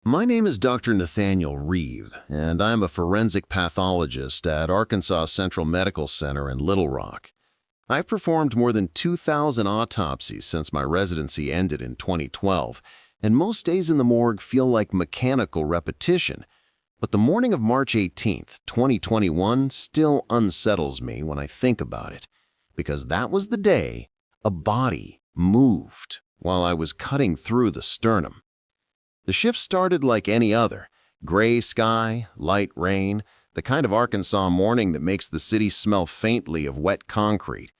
My name is Dr. Nathaniel Reeve, and I'm a forensic pathologist at Arkansas Central Medical Center in Little Rock. I've performed more than 2,000 autopsies since my residency ended in 2012, and most days in the morgue feel like mechanical repetition. But the morning of March 18th, 2021 still unsettles me when I think about it, because that was the day a body moved while I was cutting through the sternum. The shift started like any other. Gray sky, light rain, the kind of Arkansas morning that makes the city smell faintly of wet concrete.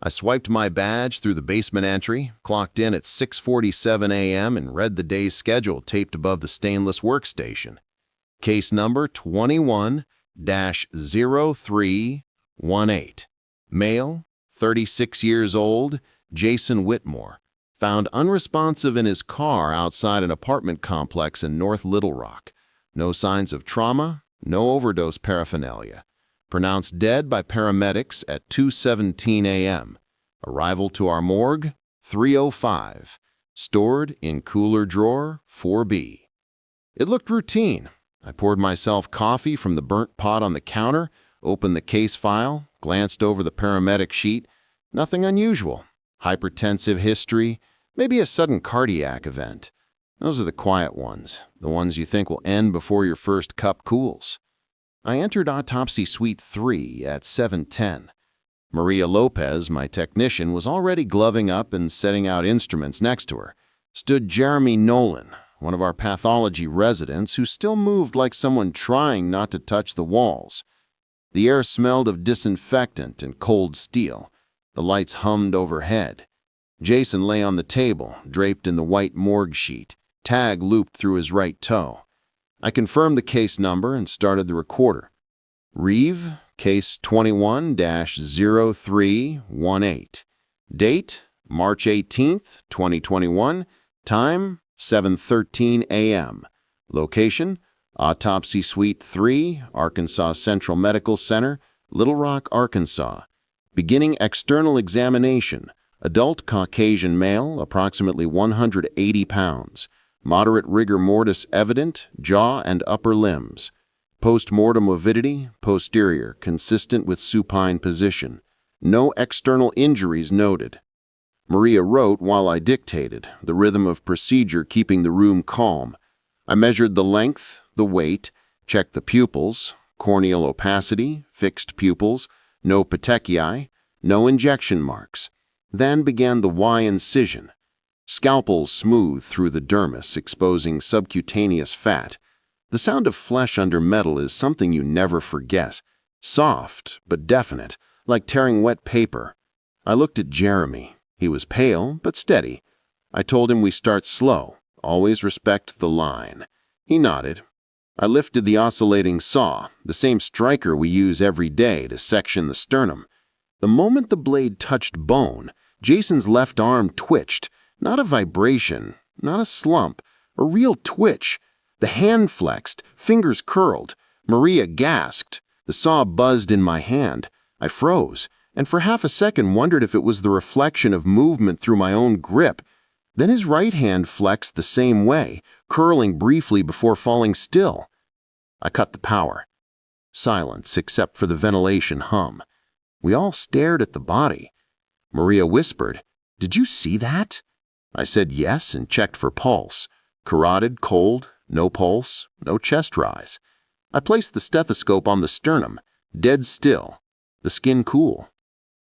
I swiped my badge through the basement entry, clocked in at 6:47 a.m. and read the day's schedule taped above the stainless workstation. Case number 21-0318. Male, 36 years old, Jason Whitmore. Found unresponsive in his car outside an apartment complex in North Little Rock. No signs of trauma, no overdose paraphernalia. Pronounced dead by paramedics at 2:17 a.m. Arrival to our morgue, 3:05. Stored in cooler drawer 4B. It looked routine. I poured myself coffee from the burnt pot on the counter, opened the case file, glanced over the paramedic sheet. Nothing unusual. Hypertensive history, maybe a sudden cardiac event. Those are the quiet ones, the ones you think will end before your first cup cools. I entered Autopsy Suite 3 at 7:10. Maria Lopez, my technician, was already gloving up and setting out instruments next to her. Stood Jeremy Nolan, one of our pathology residents who still moved like someone trying not to touch the walls. The air smelled of disinfectant and cold steel. The lights hummed overhead. Jason lay on the table, draped in the white morgue sheet, tag looped through his right toe. I confirmed the case number and started the recorder. Reeve, case 21-0318. Date, March 18th, 2021. Time, 7:13 a.m. Location, Autopsy Suite 3, Arkansas Central Medical Center, Little Rock, Arkansas. Beginning external examination. Adult Caucasian male, approximately 180 pounds. Moderate rigor mortis evident, jaw and upper limbs. Postmortem avidity, posterior, consistent with supine position. No external injuries noted. Maria wrote while I dictated, the rhythm of procedure keeping the room calm. I measured the length, the weight, checked the pupils, corneal opacity, fixed pupils, no petechiae, no injection marks. Then began the Y incision. Scalpel smooth through the dermis, exposing subcutaneous fat. The sound of flesh under metal is something you never forget. Soft, but definite, like tearing wet paper. I looked at Jeremy. He was pale, but steady. I told him we start slow, always respect the line. He nodded. I lifted the oscillating saw, the same striker we use every day to section the sternum. The moment the blade touched bone, Jason's left arm twitched. Not a vibration, not a slump, a real twitch. The hand flexed, fingers curled. Maria gasped. The saw buzzed in my hand. I froze, and for half a second wondered if it was the reflection of movement through my own grip. Then his right hand flexed the same way, curling briefly before falling still. I cut the power. Silence except for the ventilation hum. We all stared at the body. Maria whispered, "Did you see that?" I said yes and checked for pulse. Carotid cold, no pulse, no chest rise. I placed the stethoscope on the sternum, dead still, the skin cool.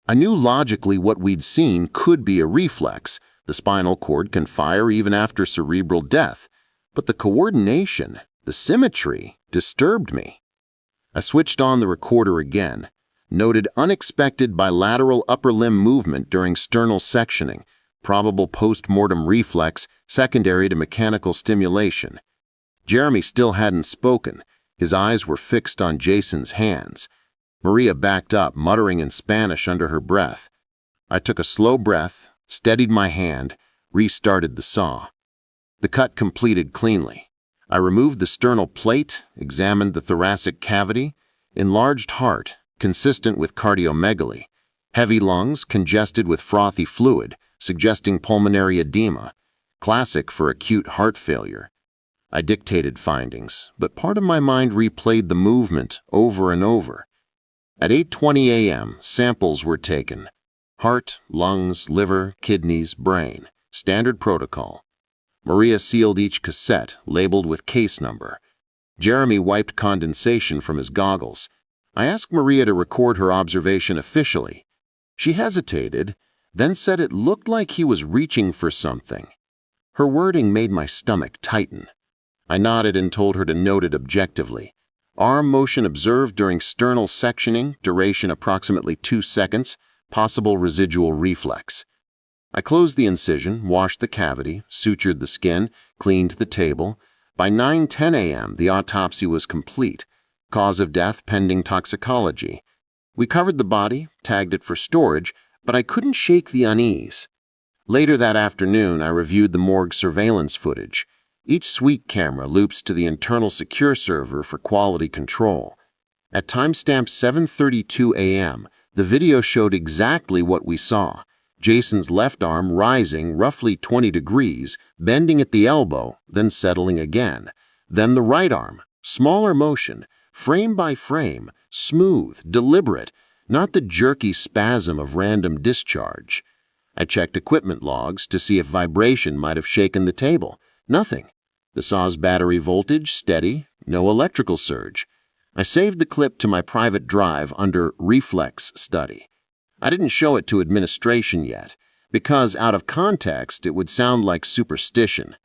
I knew logically what we'd seen could be a reflex. The spinal cord can fire even after cerebral death. But the coordination, the symmetry, disturbed me. I switched on the recorder again. Noted unexpected bilateral upper limb movement during sternal sectioning, probable post-mortem reflex secondary to mechanical stimulation. Jeremy still hadn't spoken. His eyes were fixed on Jason's hands. Maria backed up, muttering in Spanish under her breath. I took a slow breath, steadied my hand, restarted the saw. The cut completed cleanly. I removed the sternal plate, examined the thoracic cavity, enlarged heart, consistent with cardiomegaly, heavy lungs congested with frothy fluid, suggesting pulmonary edema, classic for acute heart failure. I dictated findings, but part of my mind replayed the movement over and over. At 8:20 a.m., samples were taken. Heart, lungs, liver, kidneys, brain. Standard protocol. Maria sealed each cassette, labeled with case number. Jeremy wiped condensation from his goggles. I asked Maria to record her observation officially. She hesitated, then said it looked like he was reaching for something. Her wording made my stomach tighten. I nodded and told her to note it objectively. Arm motion observed during sternal sectioning, duration approximately 2 seconds, possible residual reflex. I closed the incision, washed the cavity, sutured the skin, cleaned the table. By 9:10 a.m., the autopsy was complete. Cause of death pending toxicology. We covered the body, tagged it for storage, but I couldn't shake the unease. Later that afternoon, I reviewed the morgue surveillance footage. Each suite camera loops to the internal secure server for quality control. At timestamp 7:32 a.m., the video showed exactly what we saw. Jason's left arm rising roughly 20 degrees, bending at the elbow, then settling again. Then the right arm, smaller motion, frame by frame, smooth, deliberate, not the jerky spasm of random discharge. I checked equipment logs to see if vibration might have shaken the table. Nothing. The saw's battery voltage steady, no electrical surge. I saved the clip to my private drive under Reflex Study. I didn't show it to administration yet, because out of context it would sound like superstition.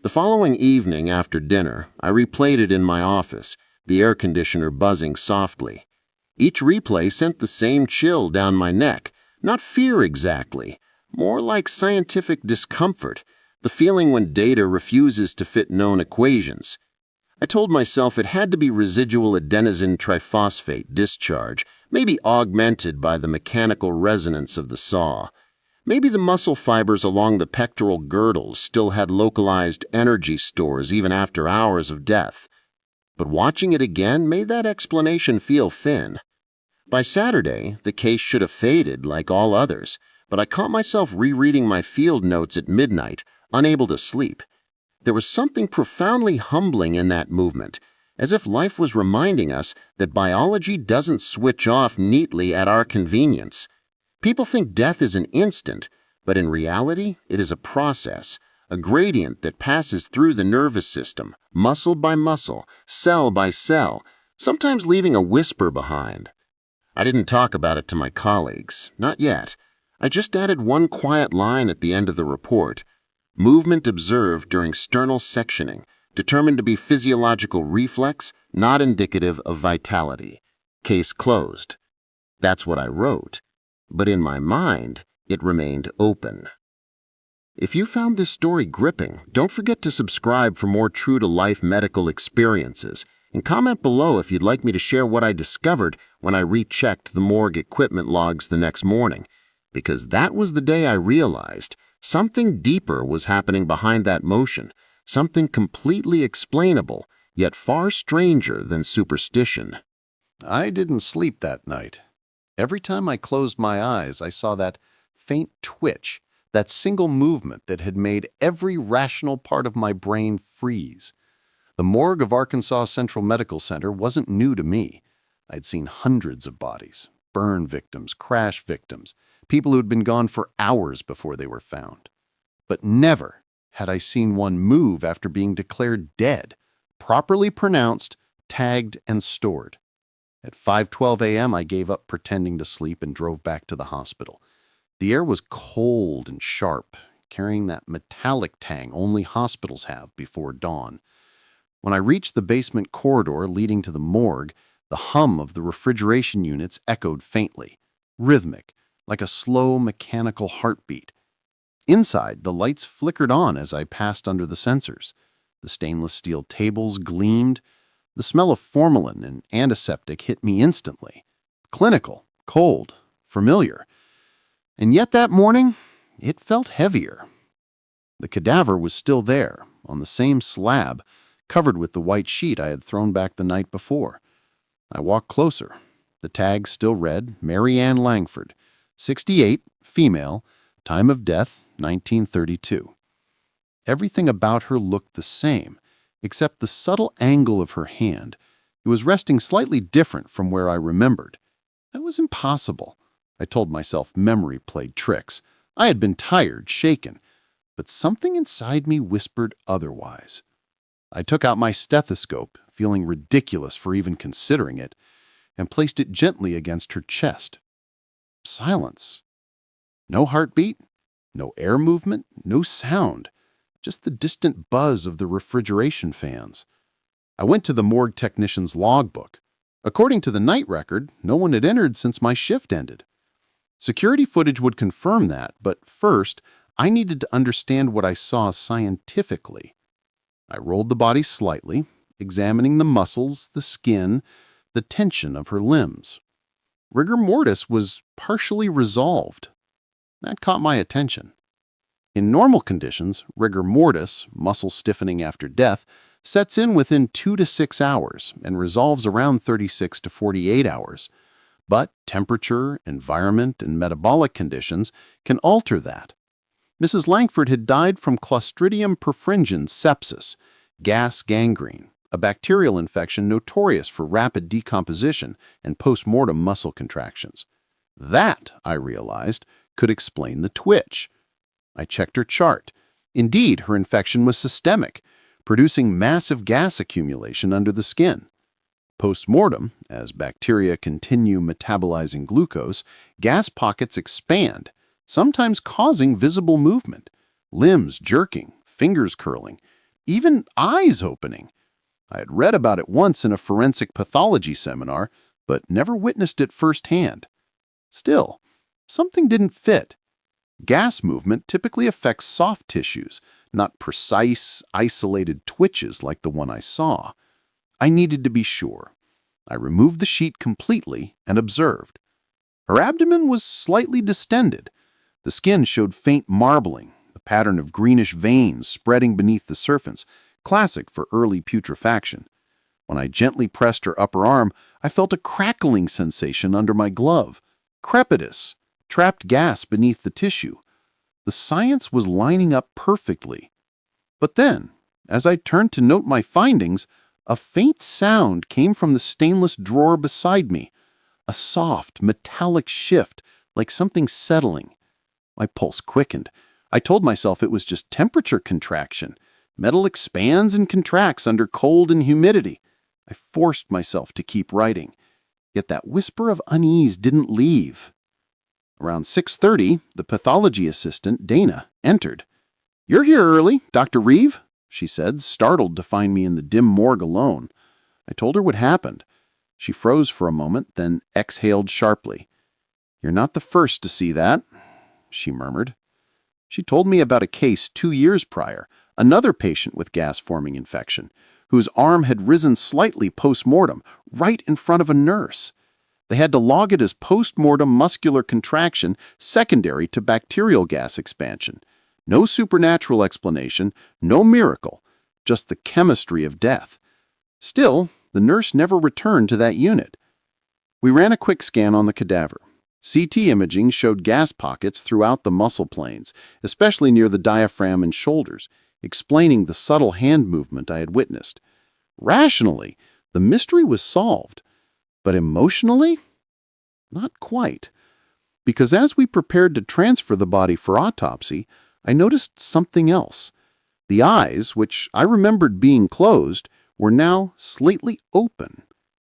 The following evening after dinner, I replayed it in my office, the air conditioner buzzing softly. Each replay sent the same chill down my neck, not fear exactly, more like scientific discomfort, the feeling when data refuses to fit known equations. I told myself it had to be residual adenosine triphosphate discharge, maybe augmented by the mechanical resonance of the saw. Maybe the muscle fibers along the pectoral girdles still had localized energy stores even after hours of death. But watching it again made that explanation feel thin. By Saturday, the case should have faded like all others, but I caught myself rereading my field notes at midnight, unable to sleep. There was something profoundly humbling in that movement, as if life was reminding us that biology doesn't switch off neatly at our convenience. People think death is an instant, but in reality, it is a process, a gradient that passes through the nervous system, muscle by muscle, cell by cell, sometimes leaving a whisper behind. I didn't talk about it to my colleagues, not yet. I just added one quiet line at the end of the report. Movement observed during sternal sectioning, determined to be physiological reflex, not indicative of vitality. Case closed. That's what I wrote. But in my mind, it remained open. If you found this story gripping, don't forget to subscribe for more true-to-life medical experiences, and comment below if you'd like me to share what I discovered when I rechecked the morgue equipment logs the next morning, because that was the day I realized something deeper was happening behind that motion, something completely explainable, yet far stranger than superstition. I didn't sleep that night. Every time I closed my eyes, I saw that faint twitch, that single movement that had made every rational part of my brain freeze. The morgue of Arkansas Central Medical Center wasn't new to me. I'd seen hundreds of bodies, burn victims, crash victims, people who'd been gone for hours before they were found. But never had I seen one move after being declared dead, properly pronounced, tagged, and stored. At 5:12 a.m., I gave up pretending to sleep and drove back to the hospital. The air was cold and sharp, carrying that metallic tang only hospitals have before dawn. When I reached the basement corridor leading to the morgue, the hum of the refrigeration units echoed faintly, rhythmic, like a slow mechanical heartbeat. Inside, the lights flickered on as I passed under the sensors. The stainless steel tables gleamed. The smell of formalin and antiseptic hit me instantly. Clinical, cold, familiar. And yet that morning, it felt heavier. The cadaver was still there, on the same slab, covered with the white sheet I had thrown back the night before. I walked closer. The tag still read, Mary Ann Langford, 68, female, time of death, 1932. Everything about her looked the same, except the subtle angle of her hand. It was resting slightly different from where I remembered. That was impossible. I told myself memory played tricks. I had been tired, shaken, but something inside me whispered otherwise. I took out my stethoscope, feeling ridiculous for even considering it, and placed it gently against her chest. Silence. No heartbeat, no air movement, no sound, just the distant buzz of the refrigeration fans. I went to the morgue technician's logbook. According to the night record, no one had entered since my shift ended. Security footage would confirm that, but first, I needed to understand what I saw scientifically. I rolled the body slightly, examining the muscles, the skin, the tension of her limbs. Rigor mortis was partially resolved. That caught my attention. In normal conditions, rigor mortis, muscle stiffening after death, sets in within 2 to 6 hours and resolves around 36 to 48 hours. But temperature, environment, and metabolic conditions can alter that. Mrs. Langford had died from Clostridium perfringens sepsis, gas gangrene, a bacterial infection notorious for rapid decomposition and postmortem muscle contractions. That, I realized, could explain the twitch. I checked her chart. Indeed, her infection was systemic, producing massive gas accumulation under the skin. Postmortem, as bacteria continue metabolizing glucose, gas pockets expand, sometimes causing visible movement, limbs jerking, fingers curling, even eyes opening. I had read about it once in a forensic pathology seminar, but never witnessed it firsthand. Still, something didn't fit. Gas movement typically affects soft tissues, not precise, isolated twitches like the one I saw. I needed to be sure. I removed the sheet completely and observed. Her abdomen was slightly distended. The skin showed faint marbling, the pattern of greenish veins spreading beneath the surface, classic for early putrefaction. When I gently pressed her upper arm, I felt a crackling sensation under my glove. Crepitus, trapped gas beneath the tissue. The science was lining up perfectly. But then, as I turned to note my findings, a faint sound came from the stainless drawer beside me. A soft, metallic shift, like something settling. My pulse quickened. I told myself it was just temperature contraction. Metal expands and contracts under cold and humidity. I forced myself to keep writing. Yet that whisper of unease didn't leave. Around 6:30, the pathology assistant, Dana, entered. "You're here early, Dr. Reeve," she said, startled to find me in the dim morgue alone. I told her what happened. She froze for a moment, then exhaled sharply. "You're not the first to see that," she murmured. She told me about a case 2 years prior, another patient with gas-forming infection, whose arm had risen slightly post-mortem, right in front of a nurse. They had to log it as post-mortem muscular contraction secondary to bacterial gas expansion. No supernatural explanation, no miracle, just the chemistry of death. Still, the nurse never returned to that unit. We ran a quick scan on the cadaver. CT imaging showed gas pockets throughout the muscle planes, especially near the diaphragm and shoulders, explaining the subtle hand movement I had witnessed. Rationally, the mystery was solved. But emotionally? Not quite. Because as we prepared to transfer the body for autopsy, I noticed something else. The eyes, which I remembered being closed, were now slightly open.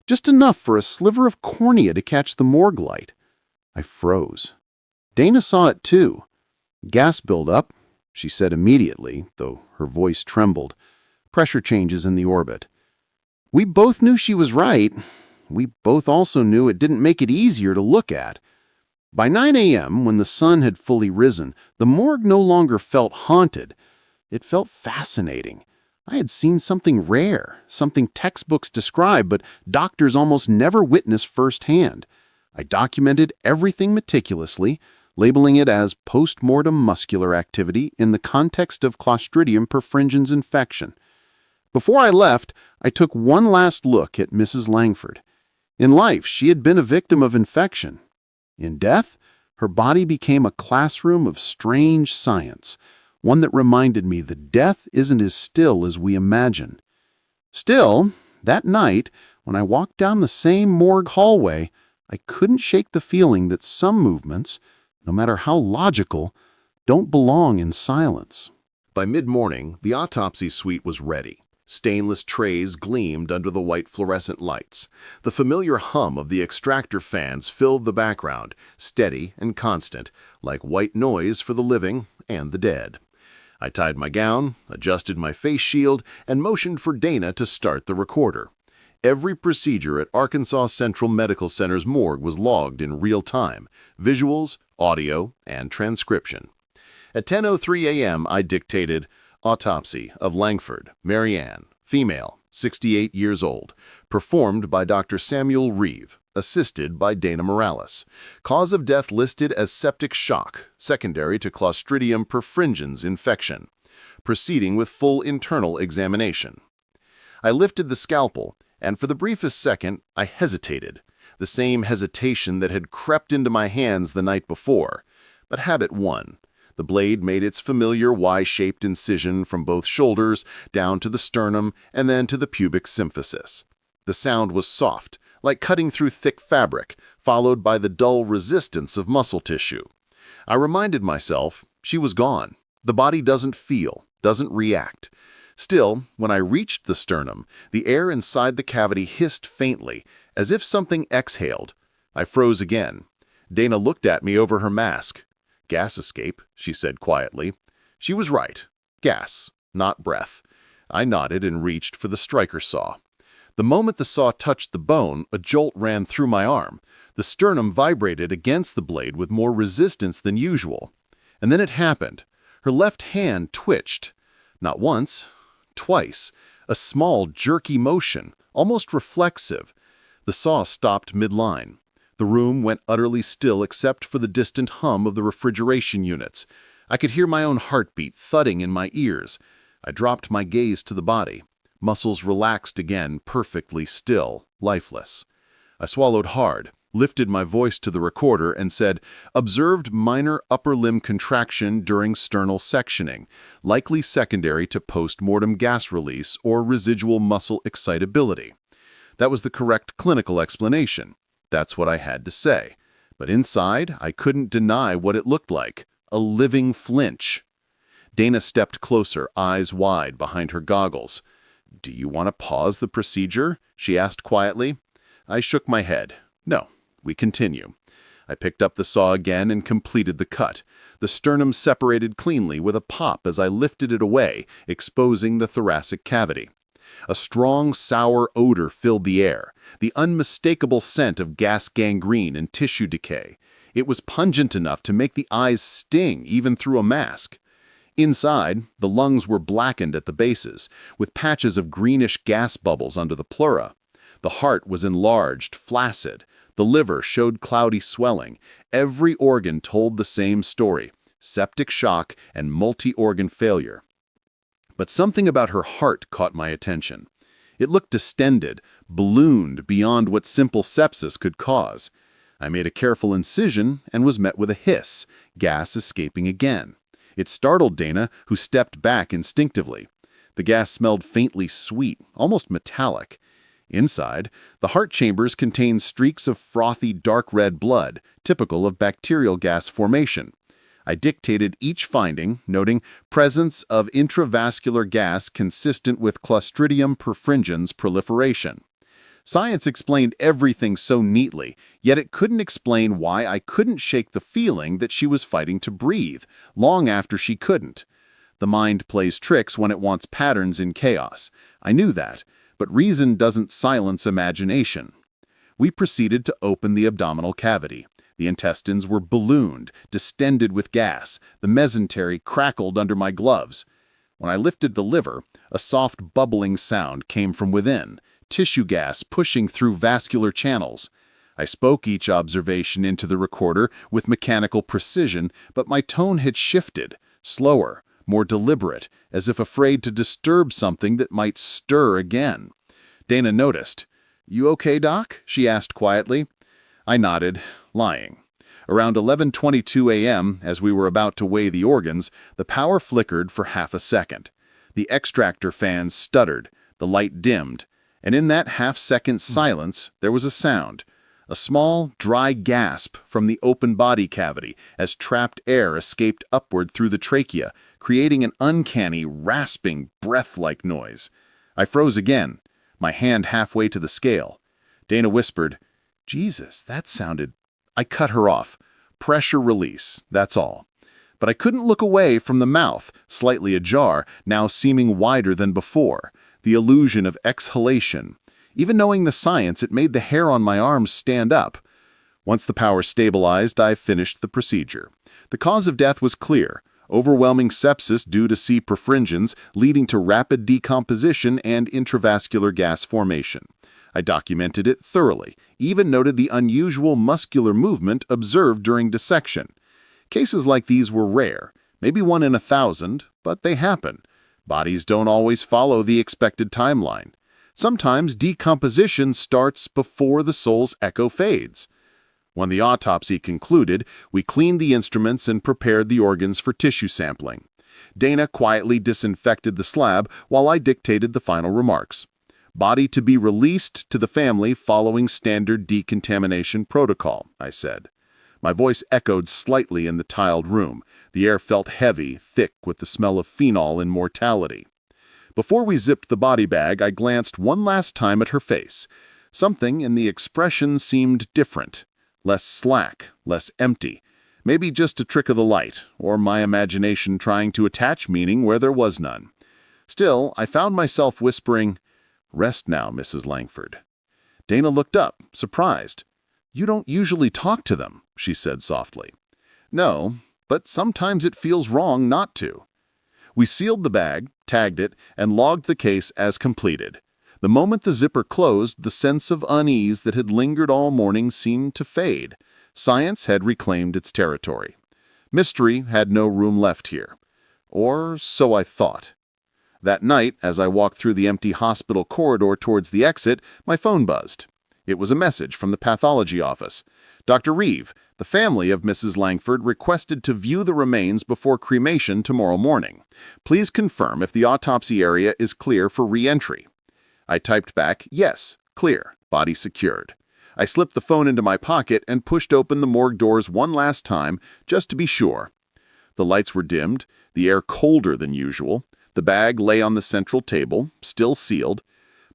Just enough for a sliver of cornea to catch the morgue light. I froze. Dana saw it too. "Gas buildup," she said immediately, though her voice trembled. "Pressure changes in the orbit." We both knew she was right. We both also knew it didn't make it easier to look at. By 9 a.m., when the sun had fully risen, the morgue no longer felt haunted. It felt fascinating. I had seen something rare, something textbooks describe, but doctors almost never witness firsthand. I documented everything meticulously, labeling it as post-mortem muscular activity in the context of Clostridium perfringens infection. Before I left, I took one last look at Mrs. Langford. In life, she had been a victim of infection. In death, her body became a classroom of strange science, one that reminded me that death isn't as still as we imagine. Still, that night, when I walked down the same morgue hallway, I couldn't shake the feeling that some movements, no matter how logical, don't belong in silence. By mid-morning, the autopsy suite was ready. Stainless trays gleamed under the white fluorescent lights. The familiar hum of the extractor fans filled the background, steady and constant, like white noise for the living and the dead. I tied my gown, adjusted my face shield, and motioned for Dana to start the recorder. Every procedure at Arkansas Central Medical Center's morgue was logged in real time, visuals, audio, and transcription. At 10:03 a.m., I dictated, Autopsy of Langford, Marianne, female, 68 years old, performed by Dr. Nathaniel Reeve, assisted by Dana Morales. Cause of death listed as septic shock, secondary to Clostridium perfringens infection. Proceeding with full internal examination. I lifted the scalpel, and for the briefest second, I hesitated. The same hesitation that had crept into my hands the night before. But habit won. The blade made its familiar Y-shaped incision from both shoulders down to the sternum and then to the pubic symphysis. The sound was soft, like cutting through thick fabric, followed by the dull resistance of muscle tissue. I reminded myself, she was gone. The body doesn't feel, doesn't react. Still, when I reached the sternum, the air inside the cavity hissed faintly, as if something exhaled. I froze again. Dana looked at me over her mask. "Gas escape," she said quietly. She was right. Gas, not breath. I nodded and reached for the striker saw. The moment the saw touched the bone, a jolt ran through my arm. The sternum vibrated against the blade with more resistance than usual. And then it happened. Her left hand twitched. Not once, twice. A small, jerky motion, almost reflexive. The saw stopped midline. The room went utterly still except for the distant hum of the refrigeration units. I could hear my own heartbeat thudding in my ears. I dropped my gaze to the body. Muscles relaxed again, perfectly still, lifeless. I swallowed hard, lifted my voice to the recorder, and said, "Observed minor upper limb contraction during sternal sectioning, likely secondary to postmortem gas release or residual muscle excitability." That was the correct clinical explanation. That's what I had to say. But inside, I couldn't deny what it looked like. A living flinch. Dana stepped closer, eyes wide behind her goggles. "Do you want to pause the procedure?" she asked quietly. I shook my head. "No, we continue." I picked up the saw again and completed the cut. The sternum separated cleanly with a pop as I lifted it away, exposing the thoracic cavity. A strong, sour odor filled the air, the unmistakable scent of gas gangrene and tissue decay. It was pungent enough to make the eyes sting even through a mask. Inside, the lungs were blackened at the bases, with patches of greenish gas bubbles under the pleura. The heart was enlarged, flaccid. The liver showed cloudy swelling. Every organ told the same story: septic shock and multi-organ failure. But something about her heart caught my attention. It looked distended, ballooned beyond what simple sepsis could cause. I made a careful incision and was met with a hiss, gas escaping again. It startled Dana, who stepped back instinctively. The gas smelled faintly sweet, almost metallic. Inside, the heart chambers contained streaks of frothy dark red blood, typical of bacterial gas formation. I dictated each finding, noting presence of intravascular gas consistent with Clostridium perfringens proliferation. Science explained everything so neatly, yet it couldn't explain why I couldn't shake the feeling that she was fighting to breathe, long after she couldn't. The mind plays tricks when it wants patterns in chaos. I knew that, but reason doesn't silence imagination. We proceeded to open the abdominal cavity. The intestines were ballooned, distended with gas. The mesentery crackled under my gloves. When I lifted the liver, a soft bubbling sound came from within, tissue gas pushing through vascular channels. I spoke each observation into the recorder with mechanical precision, but my tone had shifted, slower, more deliberate, as if afraid to disturb something that might stir again. Dana noticed. "You okay, Doc?" she asked quietly. I nodded, lying. Around 11:22 a.m., as we were about to weigh the organs, the power flickered for half a second. The extractor fans stuttered. The light dimmed, and in that half-second silence there was a sound. A small, dry gasp from the open body cavity as trapped air escaped upward through the trachea, creating an uncanny, rasping, breath-like noise. I froze again, my hand halfway to the scale. Dana whispered, "Jesus, that sounded—" I cut her off. Pressure release, that's all. But I couldn't look away from the mouth, slightly ajar, now seeming wider than before, the illusion of exhalation. Even knowing the science, it made the hair on my arms stand up. Once the power stabilized, I finished the procedure. The cause of death was clear: overwhelming sepsis due to C. perfringens, leading to rapid decomposition and intravascular gas formation. I documented it thoroughly, even noted the unusual muscular movement observed during dissection. Cases like these were rare, maybe 1 in 1,000, but they happen. Bodies don't always follow the expected timeline. Sometimes decomposition starts before the soul's echo fades. When the autopsy concluded, we cleaned the instruments and prepared the organs for tissue sampling. Dana quietly disinfected the slab while I dictated the final remarks. Body to be released to the family following standard decontamination protocol, I said. My voice echoed slightly in the tiled room. The air felt heavy, thick with the smell of phenol and mortality. Before we zipped the body bag, I glanced one last time at her face. Something in the expression seemed different. Less slack, less empty. Maybe just a trick of the light, or my imagination trying to attach meaning where there was none. Still, I found myself whispering, "Rest now, Mrs. Langford." Dana looked up, surprised. "You don't usually talk to them," she said softly. "No, but sometimes it feels wrong not to." We sealed the bag, tagged it, and logged the case as completed. The moment the zipper closed, the sense of unease that had lingered all morning seemed to fade. Science had reclaimed its territory. Mystery had no room left here. Or so I thought. That night, as I walked through the empty hospital corridor towards the exit, my phone buzzed. It was a message from the pathology office. "Dr. Reeve, the family of Mrs. Langford requested to view the remains before cremation tomorrow morning. Please confirm if the autopsy area is clear for re-entry." I typed back, "Yes, clear, body secured." I slipped the phone into my pocket and pushed open the morgue doors one last time, just to be sure. The lights were dimmed, the air colder than usual. The bag lay on the central table, still sealed.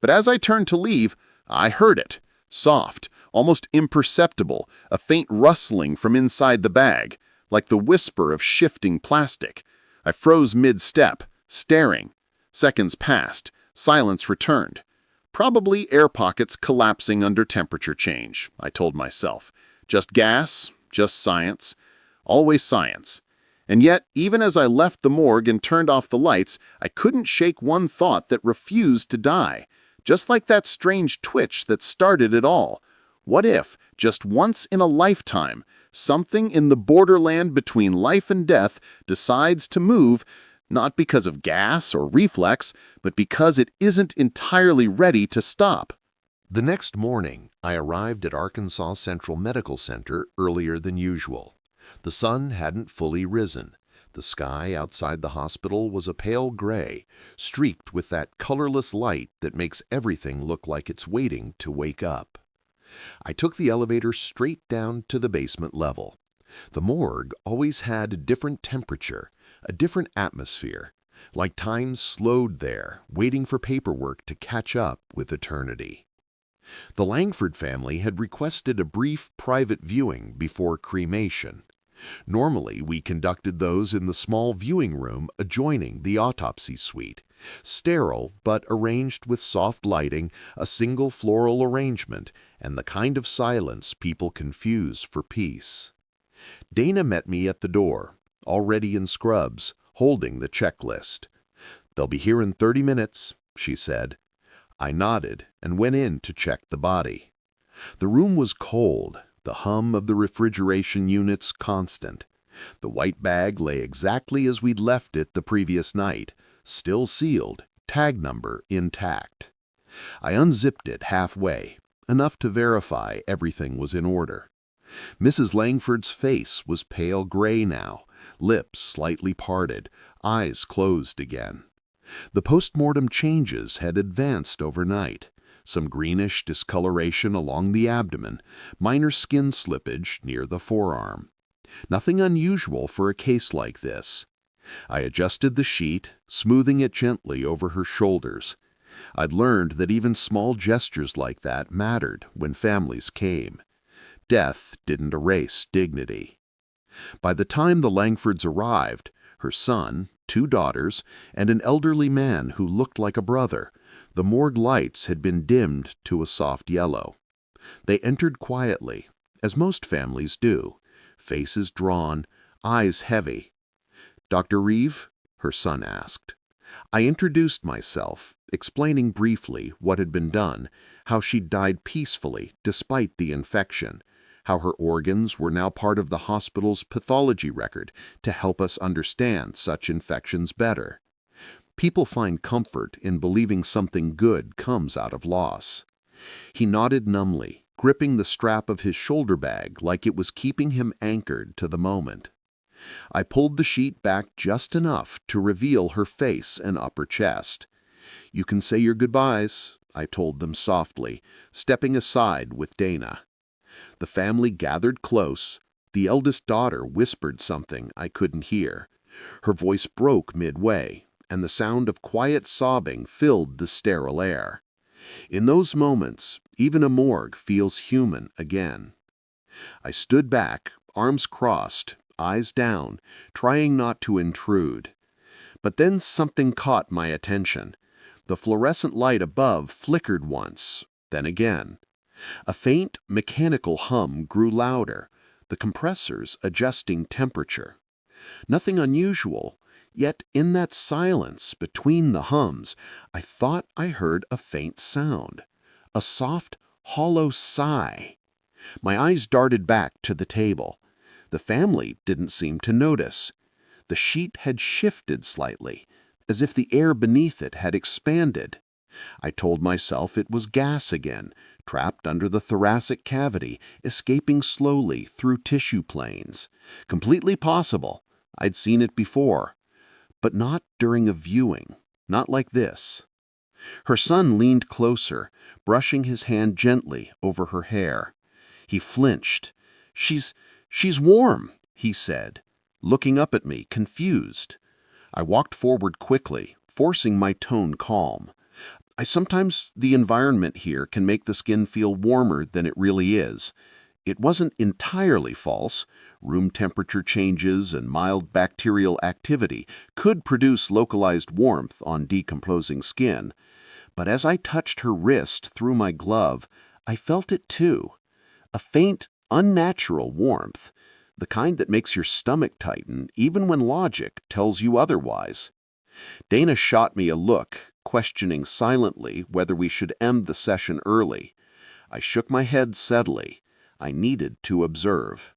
But as I turned to leave, I heard it. Soft, almost imperceptible, a faint rustling from inside the bag, like the whisper of shifting plastic. I froze mid-step, staring. Seconds passed. Silence returned. Probably air pockets collapsing under temperature change, I told myself. Just gas, just science. Always science. And yet, even as I left the morgue and turned off the lights, I couldn't shake one thought that refused to die. Just like that strange twitch that started it all. What if, just once in a lifetime, something in the borderland between life and death decides to move, not because of gas or reflex, but because it isn't entirely ready to stop? The next morning, I arrived at Arkansas Central Medical Center earlier than usual. The sun hadn't fully risen. The sky outside the hospital was a pale gray, streaked with that colorless light that makes everything look like it's waiting to wake up. I took the elevator straight down to the basement level. The morgue always had a different temperature, a different atmosphere, like time slowed there, waiting for paperwork to catch up with eternity. The Langford family had requested a brief private viewing before cremation. Normally, we conducted those in the small viewing room adjoining the autopsy suite, sterile but arranged with soft lighting, a single floral arrangement, and the kind of silence people confuse for peace. Dana met me at the door, already in scrubs, holding the checklist. "They'll be here in 30 minutes, she said. I nodded and went in to check the body. The room was cold, the hum of the refrigeration units constant. The white bag lay exactly as we'd left it the previous night, still sealed, tag number intact. I unzipped it halfway, enough to verify everything was in order. Mrs. Langford's face was pale gray now, lips slightly parted, eyes closed again. The postmortem changes had advanced overnight. Some greenish discoloration along the abdomen, minor skin slippage near the forearm. Nothing unusual for a case like this. I adjusted the sheet, smoothing it gently over her shoulders. I'd learned that even small gestures like that mattered when families came. Death didn't erase dignity. By the time the Langfords arrived, her son, 2 daughters, and an elderly man who looked like a brother, the morgue lights had been dimmed to a soft yellow. They entered quietly, as most families do, faces drawn, eyes heavy. "Dr. Reeve?" her son asked. I introduced myself, explaining briefly what had been done, how she'd died peacefully despite the infection, how her organs were now part of the hospital's pathology record to help us understand such infections better. People find comfort in believing something good comes out of loss. He nodded numbly, gripping the strap of his shoulder bag like it was keeping him anchored to the moment. I pulled the sheet back just enough to reveal her face and upper chest. "You can say your goodbyes," I told them softly, stepping aside with Dana. The family gathered close. The eldest daughter whispered something I couldn't hear. Her voice broke midway, and the sound of quiet sobbing filled the sterile air. In those moments, even a morgue feels human again. I stood back, arms crossed, eyes down, trying not to intrude. But then something caught my attention. The fluorescent light above flickered once, then again. A faint, mechanical hum grew louder, the compressors adjusting temperature. Nothing unusual, yet in that silence between the hums, I thought I heard a faint sound, a soft, hollow sigh. My eyes darted back to the table. The family didn't seem to notice. The sheet had shifted slightly, as if the air beneath it had expanded. I told myself it was gas again, trapped under the thoracic cavity, escaping slowly through tissue planes. Completely possible. I'd seen it before. But not during a viewing. Not like this. Her son leaned closer, brushing his hand gently over her hair. He flinched. She's warm," he said, looking up at me, confused. I walked forward quickly, forcing my tone calm. Sometimes the environment here can make the skin feel warmer than it really is. It wasn't entirely false. Room temperature changes and mild bacterial activity could produce localized warmth on decomposing skin. But as I touched her wrist through my glove, I felt it too. A faint, unnatural warmth, the kind that makes your stomach tighten even when logic tells you otherwise. Dana shot me a look, questioning silently whether we should end the session early. I shook my head steadily. I needed to observe.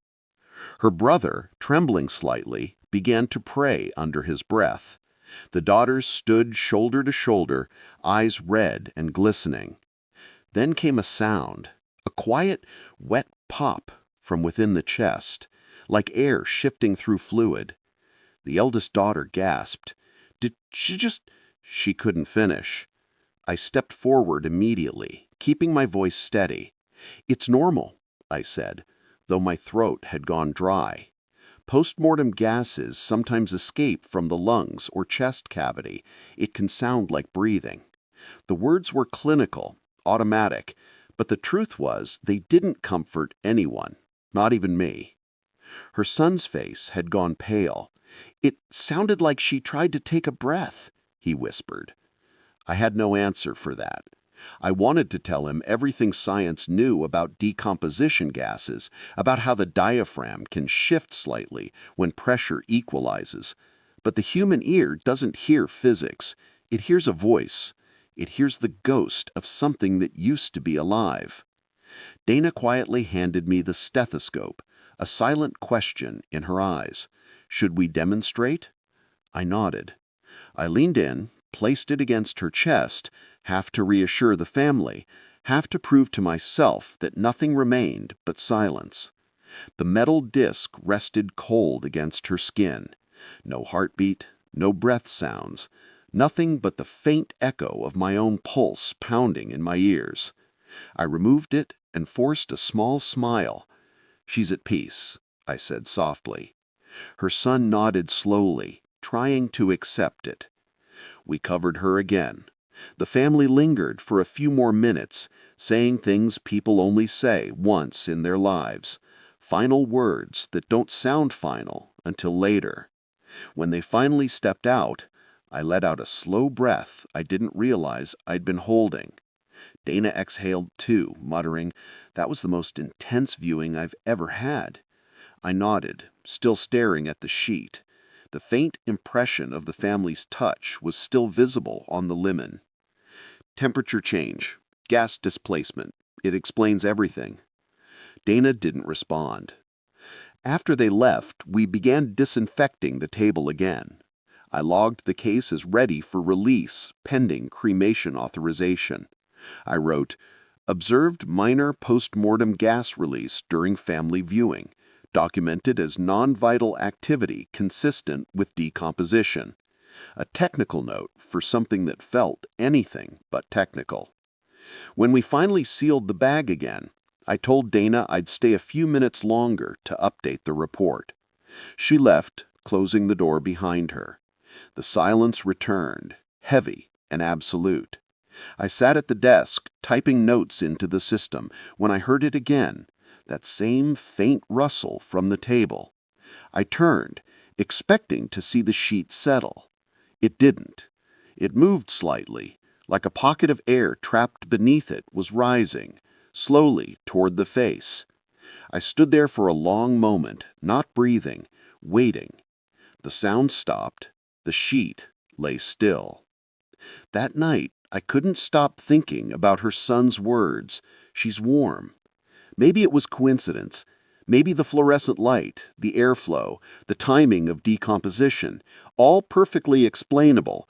Her brother, trembling slightly, began to pray under his breath. The daughters stood shoulder to shoulder, eyes red and glistening. Then came a sound, a quiet, wet pop from within the chest, like air shifting through fluid. The eldest daughter gasped. "Did she just—" She couldn't finish. I stepped forward immediately, keeping my voice steady. "It's normal," I said, though my throat had gone dry. Postmortem gases sometimes escape from the lungs or chest cavity. It can sound like breathing. The words were clinical, automatic, but the truth was they didn't comfort anyone, not even me. Her son's face had gone pale. "It sounded like she tried to take a breath," he whispered. I had no answer for that. I wanted to tell him everything science knew about decomposition gases, about how the diaphragm can shift slightly when pressure equalizes. But the human ear doesn't hear physics. It hears a voice. It hears the ghost of something that used to be alive. Dana quietly handed me the stethoscope, a silent question in her eyes. Should we demonstrate? I nodded. I leaned in, placed it against her chest, half to reassure the family, half to prove to myself that nothing remained but silence. The metal disc rested cold against her skin. No heartbeat, no breath sounds, nothing but the faint echo of my own pulse pounding in my ears. I removed it and forced a small smile. "She's at peace," I said softly. Her son nodded slowly, trying to accept it. We covered her again. The family lingered for a few more minutes, saying things people only say once in their lives, final words that don't sound final until later. When they finally stepped out, I let out a slow breath I didn't realize I'd been holding. Dana exhaled too, muttering, "That was the most intense viewing I've ever had." I nodded, still staring at the sheet. The faint impression of the family's touch was still visible on the linen. "Temperature change, gas displacement. It explains everything." Dana didn't respond. After they left, we began disinfecting the table again. I logged the case as ready for release, pending cremation authorization. I wrote, "Observed minor postmortem gas release during family viewing, documented as non-vital activity consistent with decomposition." A technical note for something that felt anything but technical. When we finally sealed the bag again, I told Dana I'd stay a few minutes longer to update the report. She left, closing the door behind her. The silence returned, heavy and absolute. I sat at the desk, typing notes into the system, when I heard it again, that same faint rustle from the table. I turned, expecting to see the sheet settle. It didn't. It moved slightly, like a pocket of air trapped beneath it was rising, slowly toward the face. I stood there for a long moment, not breathing, waiting. The sound stopped. The sheet lay still. That night, I couldn't stop thinking about her son's words. "She's warm." Maybe it was coincidence. Maybe the fluorescent light, the airflow, the timing of decomposition, all perfectly explainable.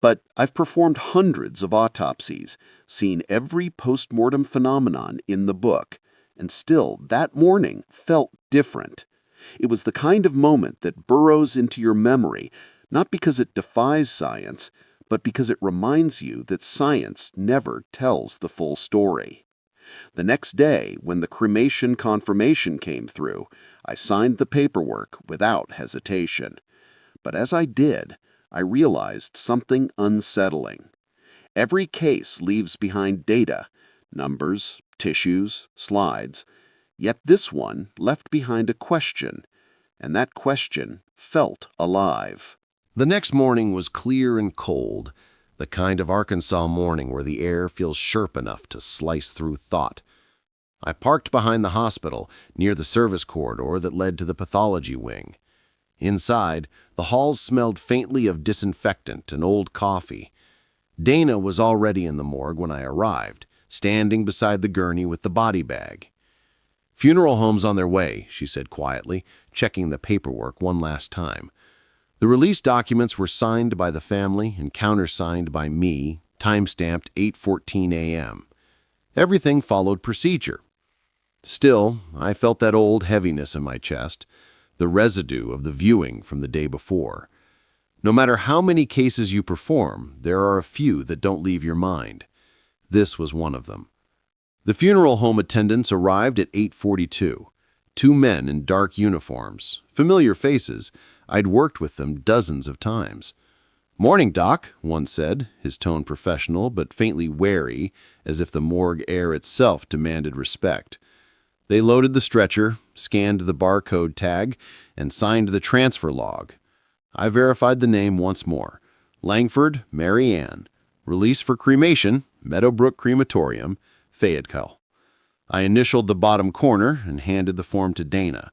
But I've performed hundreds of autopsies, seen every postmortem phenomenon in the book, and still that morning felt different. It was the kind of moment that burrows into your memory, not because it defies science, but because it reminds you that science never tells the full story. The next day, when the cremation confirmation came through, I signed the paperwork without hesitation. But as I did, I realized something unsettling. Every case leaves behind data, numbers, tissues, slides, yet this one left behind a question, and that question felt alive. The next morning was clear and cold, the kind of Arkansas morning where the air feels sharp enough to slice through thought. I parked behind the hospital, near the service corridor that led to the pathology wing. Inside, the halls smelled faintly of disinfectant and old coffee. Dana was already in the morgue when I arrived, standing beside the gurney with the body bag. "Funeral home's on their way," she said quietly, checking the paperwork one last time. The release documents were signed by the family and countersigned by me, time-stamped 8:14 a.m. Everything followed procedure. Still, I felt that old heaviness in my chest, the residue of the viewing from the day before. No matter how many cases you perform, there are a few that don't leave your mind. This was one of them. The funeral home attendants arrived at 8:42. Two men in dark uniforms, familiar faces. I'd worked with them dozens of times. "Morning, Doc," one said, his tone professional but faintly wary, as if the morgue air itself demanded respect. They loaded the stretcher, scanned the barcode tag, and signed the transfer log. I verified the name once more. Langford, Mary Ann. Release for cremation, Meadowbrook Crematorium, Fayetteville. I initialed the bottom corner and handed the form to Dana.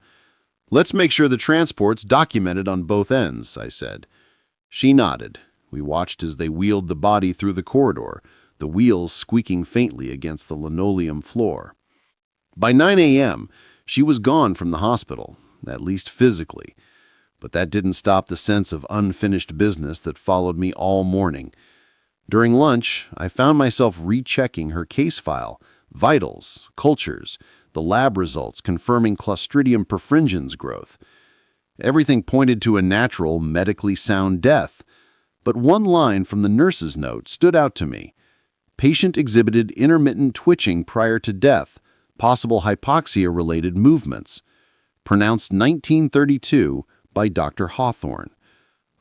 "Let's make sure the transport's documented on both ends," I said. She nodded. We watched as they wheeled the body through the corridor, the wheels squeaking faintly against the linoleum floor. By 9 a.m., she was gone from the hospital, at least physically. But that didn't stop the sense of unfinished business that followed me all morning. During lunch, I found myself rechecking her case file, vitals, cultures, the lab results confirming Clostridium perfringens growth. Everything pointed to a natural, medically sound death. but one line from the nurse's note stood out to me. Patient exhibited intermittent twitching prior to death, possible hypoxia-related movements. Pronounced 1932 by Dr. Hawthorne.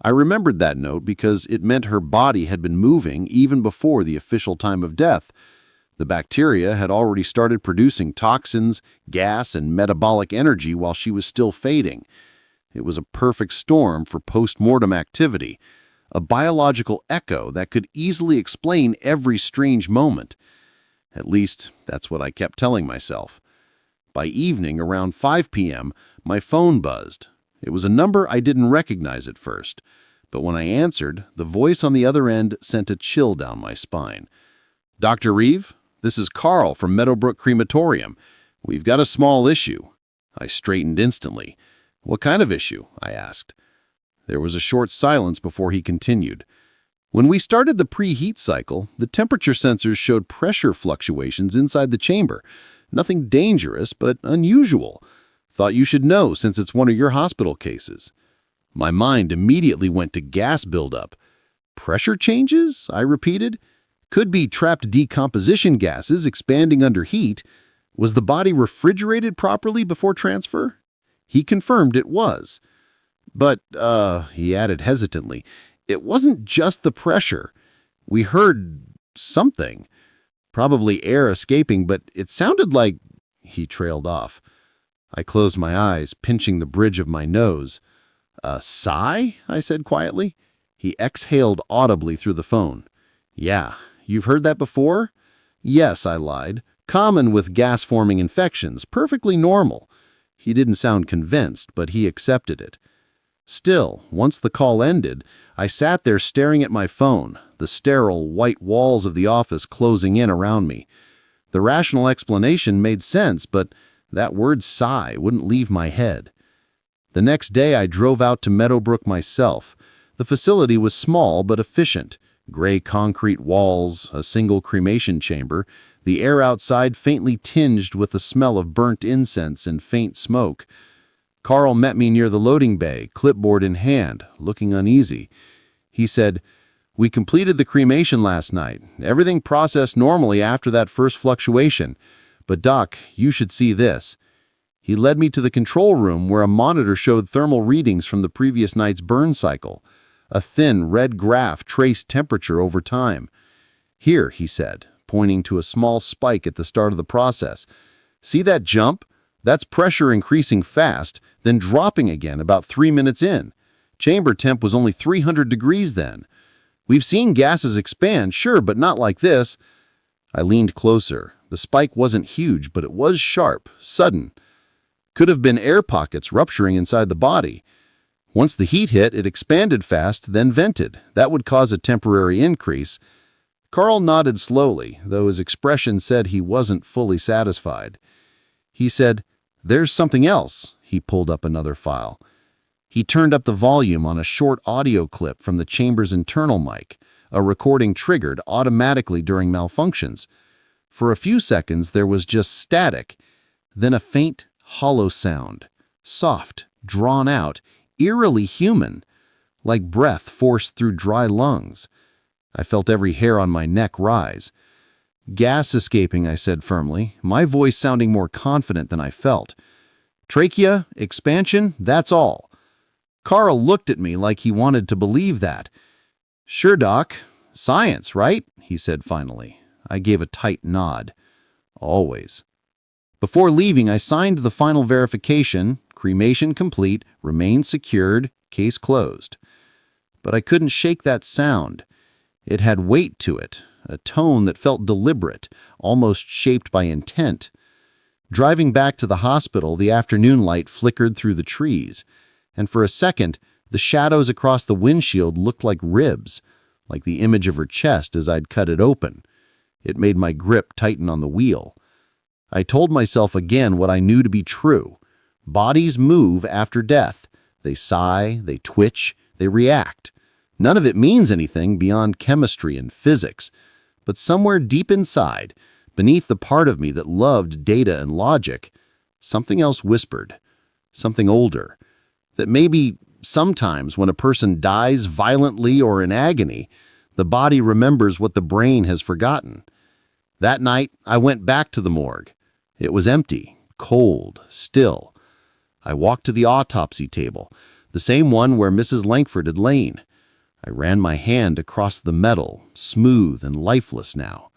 I remembered that note because it meant her body had been moving even before the official time of death. The bacteria had already started producing toxins, gas, and metabolic energy while she was still fading. It was a perfect storm for postmortem activity, a biological echo that could easily explain every strange moment. At least, that's what I kept telling myself. By evening, around 5 p.m., my phone buzzed. It was a number I didn't recognize at first, but when I answered, the voice on the other end sent a chill down my spine. "Dr. Reeve, this is Carl from Meadowbrook Crematorium. We've got a small issue." I straightened instantly. "What kind of issue?" I asked. There was a short silence before he continued. "When we started the preheat cycle, the temperature sensors showed pressure fluctuations inside the chamber. Nothing dangerous, but unusual. Thought you should know since it's one of your hospital cases." My mind immediately went to gas buildup. "Pressure changes?" I repeated. "Could be trapped decomposition gases expanding under heat. Was the body refrigerated properly before transfer?" He confirmed it was. "But, he added hesitantly, it wasn't just the pressure. We heard something. Probably air escaping, but it sounded like—" He trailed off. I closed my eyes, pinching the bridge of my nose. "A sigh?" I said quietly. He exhaled audibly through the phone. "Yeah, you've heard that before?" "Yes," I lied. "Common with gas-forming infections, perfectly normal." He didn't sound convinced, but he accepted it. Still, once the call ended, I sat there staring at my phone, the sterile, white walls of the office closing in around me. The rational explanation made sense, but that word sigh wouldn't leave my head. The next day I drove out to Meadowbrook myself. The facility was small but efficient. Gray concrete walls, a single cremation chamber, the air outside faintly tinged with the smell of burnt incense and faint smoke. Carl met me near the loading bay, clipboard in hand, looking uneasy. He said, "We completed the cremation last night. Everything processed normally after that first fluctuation. But Doc, you should see this." He led me to the control room where a monitor showed thermal readings from the previous night's burn cycle. A thin, red graph traced temperature over time. "Here," he said, pointing to a small spike at the start of the process. "See that jump? That's pressure increasing fast, then dropping again about 3 minutes in. Chamber temp was only 300 degrees then. We've seen gases expand, sure, but not like this." I leaned closer. The spike wasn't huge, but it was sharp, sudden. Could have been air pockets rupturing inside the body. Once the heat hit, it expanded fast, then vented. That would cause a temporary increase. Carl nodded slowly, though his expression said he wasn't fully satisfied. He said, "There's something else." He pulled up another file. He turned up the volume on a short audio clip from the chamber's internal mic, a recording triggered automatically during malfunctions. For a few seconds, there was just static, then a faint, hollow sound, soft, drawn out, eerily human, like breath forced through dry lungs. I felt every hair on my neck rise. "Gas escaping," I said firmly, my voice sounding more confident than I felt. "Trachea, expansion, that's all." Carl looked at me like he wanted to believe that. "Sure, Doc. Science, right?" he said finally. I gave a tight nod. "Always." Before leaving, I signed the final verification, cremation complete, remain secured, case closed. But I couldn't shake that sound. It had weight to it, a tone that felt deliberate, almost shaped by intent. Driving back to the hospital, the afternoon light flickered through the trees, and for a second, the shadows across the windshield looked like ribs, like the image of her chest as I'd cut it open. It made my grip tighten on the wheel. I told myself again what I knew to be true. Bodies move after death. They sigh, they twitch, they react. None of it means anything beyond chemistry and physics. But somewhere deep inside, beneath the part of me that loved data and logic, something else whispered, something older, that maybe sometimes when a person dies violently or in agony, the body remembers what the brain has forgotten. That night, I went back to the morgue. It was empty, cold, still. I walked to the autopsy table, the same one where Mrs. Langford had lain. I ran my hand across the metal, smooth and lifeless now.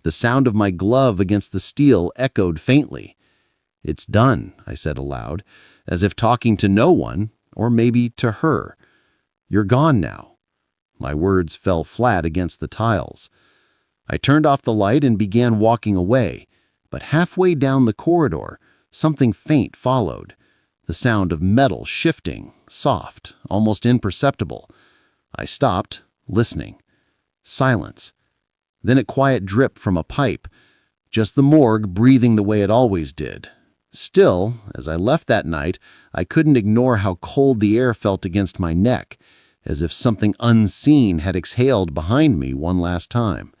The sound of my glove against the steel echoed faintly. "It's done," I said aloud, as if talking to no one, or maybe to her. "You're gone now." My words fell flat against the tiles. I turned off the light and began walking away, but halfway down the corridor, something faint followed. The sound of metal shifting, soft, almost imperceptible. I stopped, listening. Silence. Then a quiet drip from a pipe, just the morgue breathing the way it always did. Still, as I left that night, I couldn't ignore how cold the air felt against my neck, as if something unseen had exhaled behind me one last time.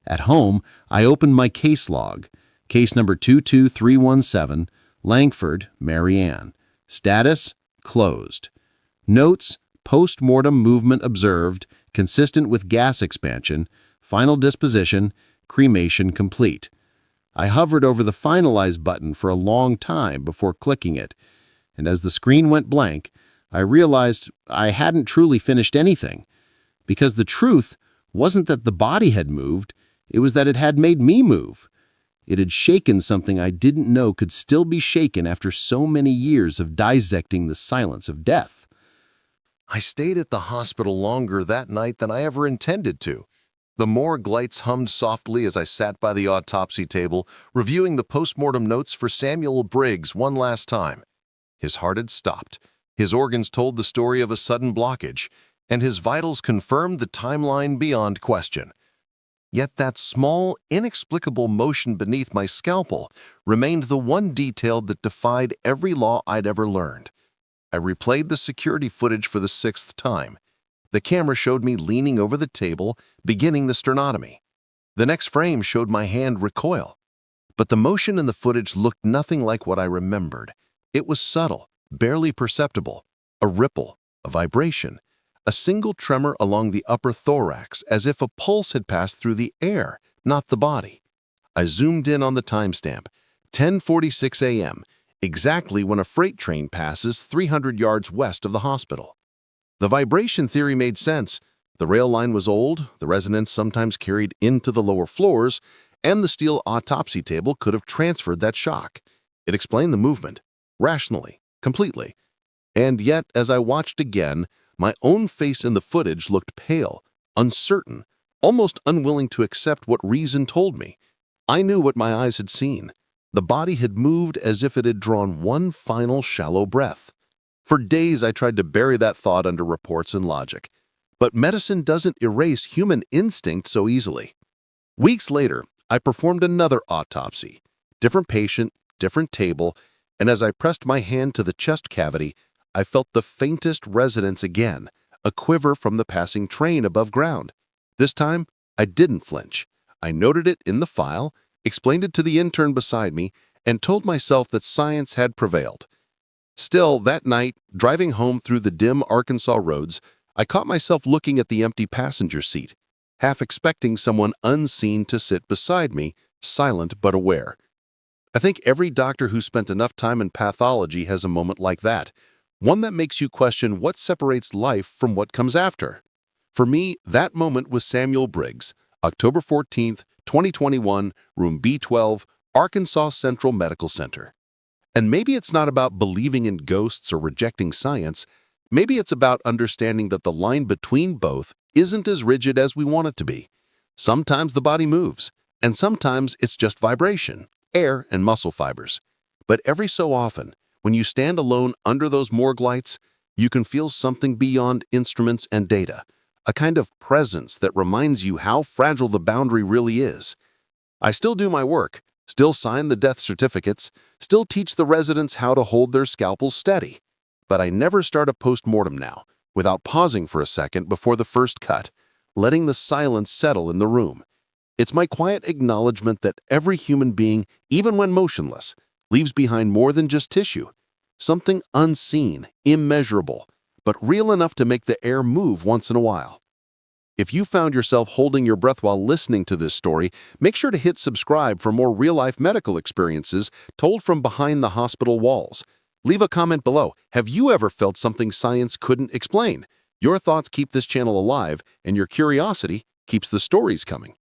At home, I opened my case log. Case number 22317, Langford, Mary Ann. Status: closed. Notes: postmortem movement observed, consistent with gas expansion. Final disposition: cremation complete. I hovered over the finalize button for a long time before clicking it, and as the screen went blank, I realized I hadn't truly finished anything, because the truth wasn't that the body had moved, it was that it had made me move. It had shaken something I didn't know could still be shaken after so many years of dissecting the silence of death. I stayed at the hospital longer that night than I ever intended to. The morgue lights hummed softly as I sat by the autopsy table, reviewing the postmortem notes for Samuel Briggs one last time. His heart had stopped, his organs told the story of a sudden blockage, and his vitals confirmed the timeline beyond question. Yet that small, inexplicable motion beneath my scalpel remained the one detail that defied every law I'd ever learned. I replayed the security footage for the 6th time. The camera showed me leaning over the table, beginning the sternotomy. The next frame showed my hand recoil. But the motion in the footage looked nothing like what I remembered. It was subtle, barely perceptible, a ripple, a vibration, a single tremor along the upper thorax, as if a pulse had passed through the air, not the body. I zoomed in on the timestamp, 10:46 a.m., exactly when a freight train passes 300 yards west of the hospital. The vibration theory made sense. The rail line was old, the resonance sometimes carried into the lower floors, and the steel autopsy table could have transferred that shock. It explained the movement, rationally, completely. And yet, as I watched again, my own face in the footage looked pale, uncertain, almost unwilling to accept what reason told me. I knew what my eyes had seen. The body had moved as if it had drawn one final shallow breath. For days I tried to bury that thought under reports and logic. But medicine doesn't erase human instinct so easily. Weeks later, I performed another autopsy. Different patient, different table, and as I pressed my hand to the chest cavity, I felt the faintest resonance again, a quiver from the passing train above ground. This time, I didn't flinch. I noted it in the file, explained it to the intern beside me, and told myself that science had prevailed. Still, that night, driving home through the dim Arkansas roads, I caught myself looking at the empty passenger seat, half expecting someone unseen to sit beside me, silent but aware. I think every doctor who spent enough time in pathology has a moment like that, one that makes you question what separates life from what comes after. For me, that moment was Samuel Briggs, October 14th, 2021, room B12, Arkansas Central Medical Center. And maybe it's not about believing in ghosts or rejecting science. Maybe it's about understanding that the line between both isn't as rigid as we want it to be. Sometimes the body moves, and sometimes it's just vibration, air, and muscle fibers. But every so often, when you stand alone under those morgue lights, you can feel something beyond instruments and data, a kind of presence that reminds you how fragile the boundary really is. I still do my work, still sign the death certificates, still teach the residents how to hold their scalpels steady. But I never start a post-mortem now, without pausing for a second before the first cut, letting the silence settle in the room. It's my quiet acknowledgement that every human being, even when motionless, leaves behind more than just tissue, something unseen, immeasurable, but real enough to make the air move once in a while. If you found yourself holding your breath while listening to this story, make sure to hit subscribe for more real-life medical experiences told from behind the hospital walls. Leave a comment below. Have you ever felt something science couldn't explain? Your thoughts keep this channel alive, and your curiosity keeps the stories coming.